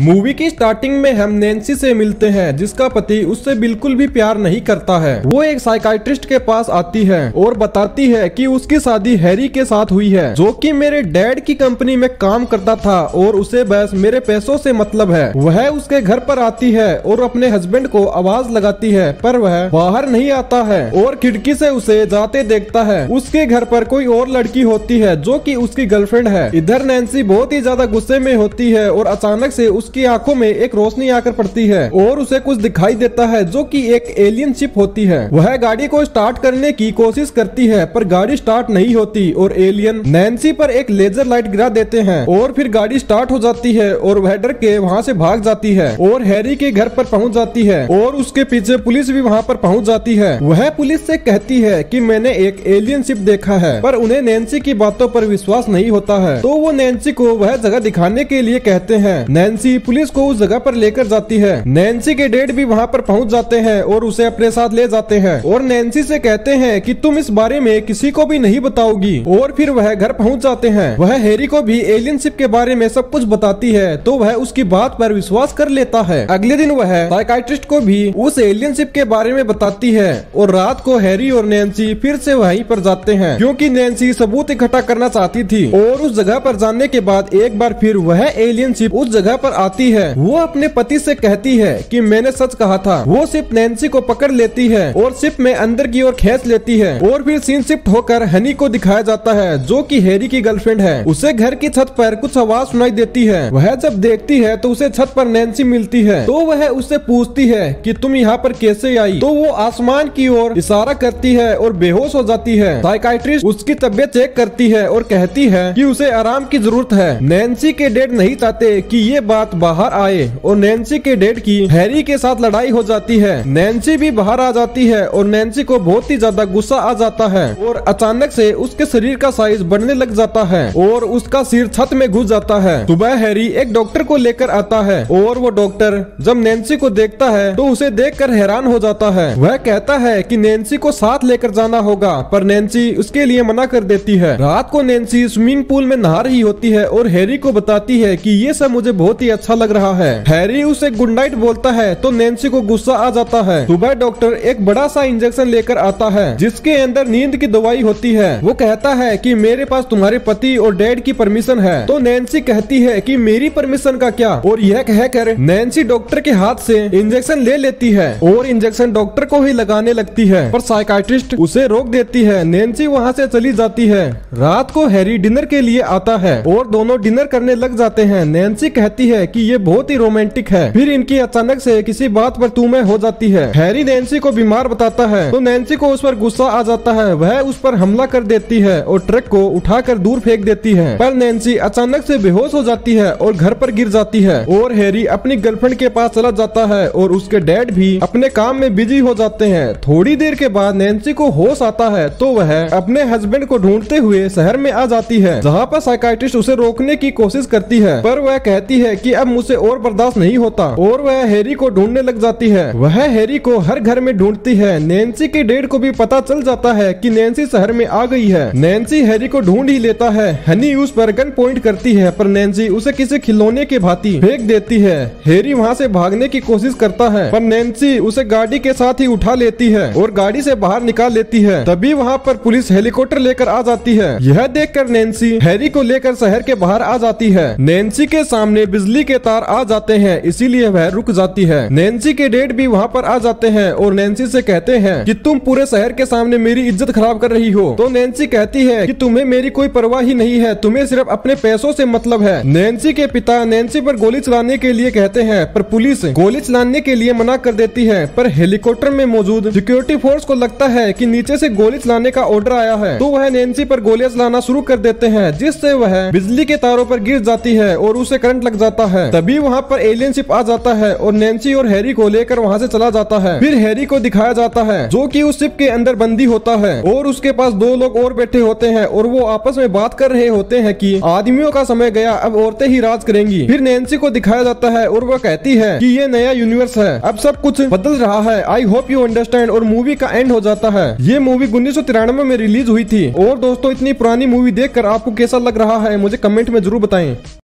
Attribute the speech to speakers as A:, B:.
A: Movie की starting में हम नैन्सी से मिलते हैं, जिसका पति उससे बिल्कुल भी प्यार नहीं करता है। वो एक साइकाइट्रिस्ट के पास आती है और बताती है कि उसकी शादी हैरी के साथ हुई है, जो कि मेरे डैड की कंपनी में काम करता था और उसे बस मेरे पैसों से मतलब है। वह उसके घर पर आती है और अपने हस्बैंड को आवाज लगाती है, पर वह बाहर नहीं आता है और खिड़की से उसे जाते देखता है। उसके घर पर कोई और लड़की होती है जो कि उसकी गर्लफ्रेंड है। इधर नैन्सी बहुत ही ज्यादा गुस्से में होती है और अचानक से उसकी आंखों में एक रोशनी आकर पड़ती है और उसे कुछ दिखाई देता है जो कि एक एलियन शिप होती है। वह गाड़ी को स्टार्ट करने की कोशिश करती है पर गाड़ी स्टार्ट नहीं होती और एलियन नैन्सी पर एक लेजर लाइट गिरा देते हैं और फिर गाड़ी स्टार्ट हो जाती है और वह डर के वहाँ से भाग जाती है और हैरी के घर पर पहुँच जाती है और उसके पीछे पुलिस भी वहाँ पर पहुँच जाती है। वह पुलिस से कहती है कि मैंने एक एलियन शिप देखा है, पर उन्हें नैन्सी की बातों पर विश्वास नहीं होता है, तो वो नैन्सी को वह जगह दिखाने के लिए कहते हैं। नैन्सी पुलिस को उस जगह पर लेकर जाती है। नैन्सी के डैड भी वहाँ पर पहुँच जाते हैं और उसे अपने साथ ले जाते हैं और नैन्सी से कहते हैं कि तुम इस बारे में किसी को भी नहीं बताओगी, और फिर वह घर पहुँच जाते हैं। वह हैरी को भी एलियन शिप के बारे में सब कुछ बताती है तो वह उसकी बात पर विश्वास कर लेता है। अगले दिन वह साइकाइट्रिस्ट को भी उस एलियन शिप के बारे में बताती है और रात को हैरी और नैन्सी फिर से वहीं पर जाते हैं क्योंकि नैन्सी सबूत इकट्ठा करना चाहती थी। और उस जगह पर जाने के बाद एक बार फिर वह एलियन शिप उस जगह पर आती है। वो अपने पति से कहती है कि मैंने सच कहा था। वो शिप नैन्सी को पकड़ लेती है और शिप में अंदर की ओर खींच लेती है और फिर सीन शिफ्ट होकर हनी को दिखाया जाता है जो कि हैरी की गर्लफ्रेंड है। उसे घर की छत पर कुछ आवाज सुनाई देती है। वह जब देखती है तो उसे छत पर नैन्सी मिलती है तो वह उससे पूछती है कि तुम यहाँ पर कैसे आई, तो वो आसमान की ओर इशारा करती है और बेहोश हो जाती है। साइकाइट्रिस्ट उसकी तबीयत चेक करती है और कहती है कि उसे आराम की जरूरत है। नैन्सी के डैड नहीं चाहते कि ये बात बाहर आए और नैन्सी के डैड की हैरी के साथ लड़ाई हो जाती है। नैन्सी भी बाहर आ जाती है और नैन्सी को बहुत ही ज्यादा गुस्सा आ जाता है और अचानक से उसके शरीर का साइज बढ़ने लग जाता है और उसका सिर छत में घुस जाता है। सुबह हैरी एक डॉक्टर को लेकर आता है और वो डॉक्टर जब नैन्सी को देखता है तो उसे देखकर हैरान हो जाता है। वह कहता है कि नैन्सी को साथ लेकर जाना होगा, पर नैन्सी उसके लिए मना कर देती है। रात को नैन्सी स्विमिंग पूल में नहा रही होती है और हैरी को बताती है कि ये सब मुझे बहुत ही अच्छा लग रहा है। हैरी उसे गुड नाइट बोलता है तो नैन्सी को गुस्सा आ जाता है। सुबह डॉक्टर एक बड़ा सा इंजेक्शन लेकर आता है जिसके अंदर नींद की दवाई होती है। वो कहता है कि मेरे पास तुम्हारे पति और डैड की परमिशन है, तो नैन्सी कहती है कि मेरी परमिशन का क्या, और यह कहकर नैन्सी डॉक्टर के हाथ से इंजेक्शन ले लेती है और इंजेक्शन डॉक्टर को ही लगाने लगती है, पर साइकाइट्रिस्ट उसे रोक देती है। नैन्सी वहाँ से चली जाती है। रात को हैरी डिनर के लिए आता है और दोनों डिनर करने लग जाते हैं। नैन्सी कहती है कि ये बहुत ही रोमांटिक है, फिर इनकी अचानक से किसी बात पर तू मैं हो जाती है। हैरी नैन्सी को बीमार बताता है तो नैन्सी को उस पर गुस्सा आ जाता है। वह उस पर हमला कर देती है और ट्रक को उठाकर दूर फेंक देती है, पर नैन्सी अचानक से बेहोश हो जाती है और घर पर गिर जाती है और हैरी अपनी गर्लफ्रेंड के पास चला जाता है और उसके डैड भी अपने काम में बिजी हो जाते हैं। थोड़ी देर के बाद नैन्सी को होश आता है तो वह अपने हस्बैंड को ढूंढते हुए शहर में आ जाती है, जहाँ पर साइकाइट्रिस्ट उसे रोकने की कोशिश करती है, पर वह कहती है कि अब मुझसे और बर्दाश्त नहीं होता और वह हैरी को ढूंढने लग जाती है। वह हैरी को हर घर में ढूंढती है। नैन्सी के डैड को भी पता चल जाता है कि नैन्सी शहर में आ गई है। नैन्सी हैरी को ढूंढ ही लेता है। हनी उस पर गन पॉइंट करती है पर नैन्सी उसे किसी खिलौने के भांति फेंक देती है। हैरी वहाँ से भागने की कोशिश करता है पर नैन्सी उसे गाड़ी के साथ ही उठा लेती है और गाड़ी से बाहर निकाल लेती है। तभी वहाँ पर पुलिस हेलीकॉप्टर लेकर आ जाती है। यह देखकर नैन्सी हैरी को लेकर शहर के बाहर आ जाती है। नैन्सी के सामने बिजली के तार आ जाते हैं, इसीलिए वह रुक जाती है। नैन्सी के डैड भी वहाँ पर आ जाते हैं और नैन्सी से कहते हैं कि तुम पूरे शहर के सामने मेरी इज्जत खराब कर रही हो। तो नैन्सी कहती है कि तुम्हें मेरी कोई परवाह ही नहीं है, तुम्हें सिर्फ अपने पैसों से मतलब है। नैन्सी के पिता नैन्सी पर गोली चलाने के लिए कहते हैं पर पुलिस गोली चलाने के लिए मना कर देती है, पर हेलीकॉप्टर में मौजूद सिक्योरिटी फोर्स को लगता है कि नीचे से गोली चलाने का ऑर्डर आया है, तो वह नैन्सी पर गोलियां चलाना शुरू कर देते हैं, जिससे वह बिजली के तारों पर गिर जाती है और उसे करंट लग जाता है। तभी वहाँ पर एलियन शिप आ जाता है और नैन्सी और हैरी को लेकर वहाँ से चला जाता है। फिर हैरी को दिखाया जाता है जो कि उस शिप के अंदर बंदी होता है और उसके पास दो लोग और बैठे होते हैं और वो आपस में बात कर रहे होते हैं कि आदमियों का समय गया, अब औरतें ही राज करेंगी। फिर नैन्सी को दिखाया जाता है और वह कहती है कि ये नया यूनिवर्स है, अब सब कुछ बदल रहा है, आई होप यू अंडरस्टैंड, और मूवी का एंड हो जाता है। ये मूवी 1993 में रिलीज हुई थी। और दोस्तों, इतनी पुरानी मूवी देखकर आपको कैसा लग रहा है मुझे कमेंट में जरूर बताएं।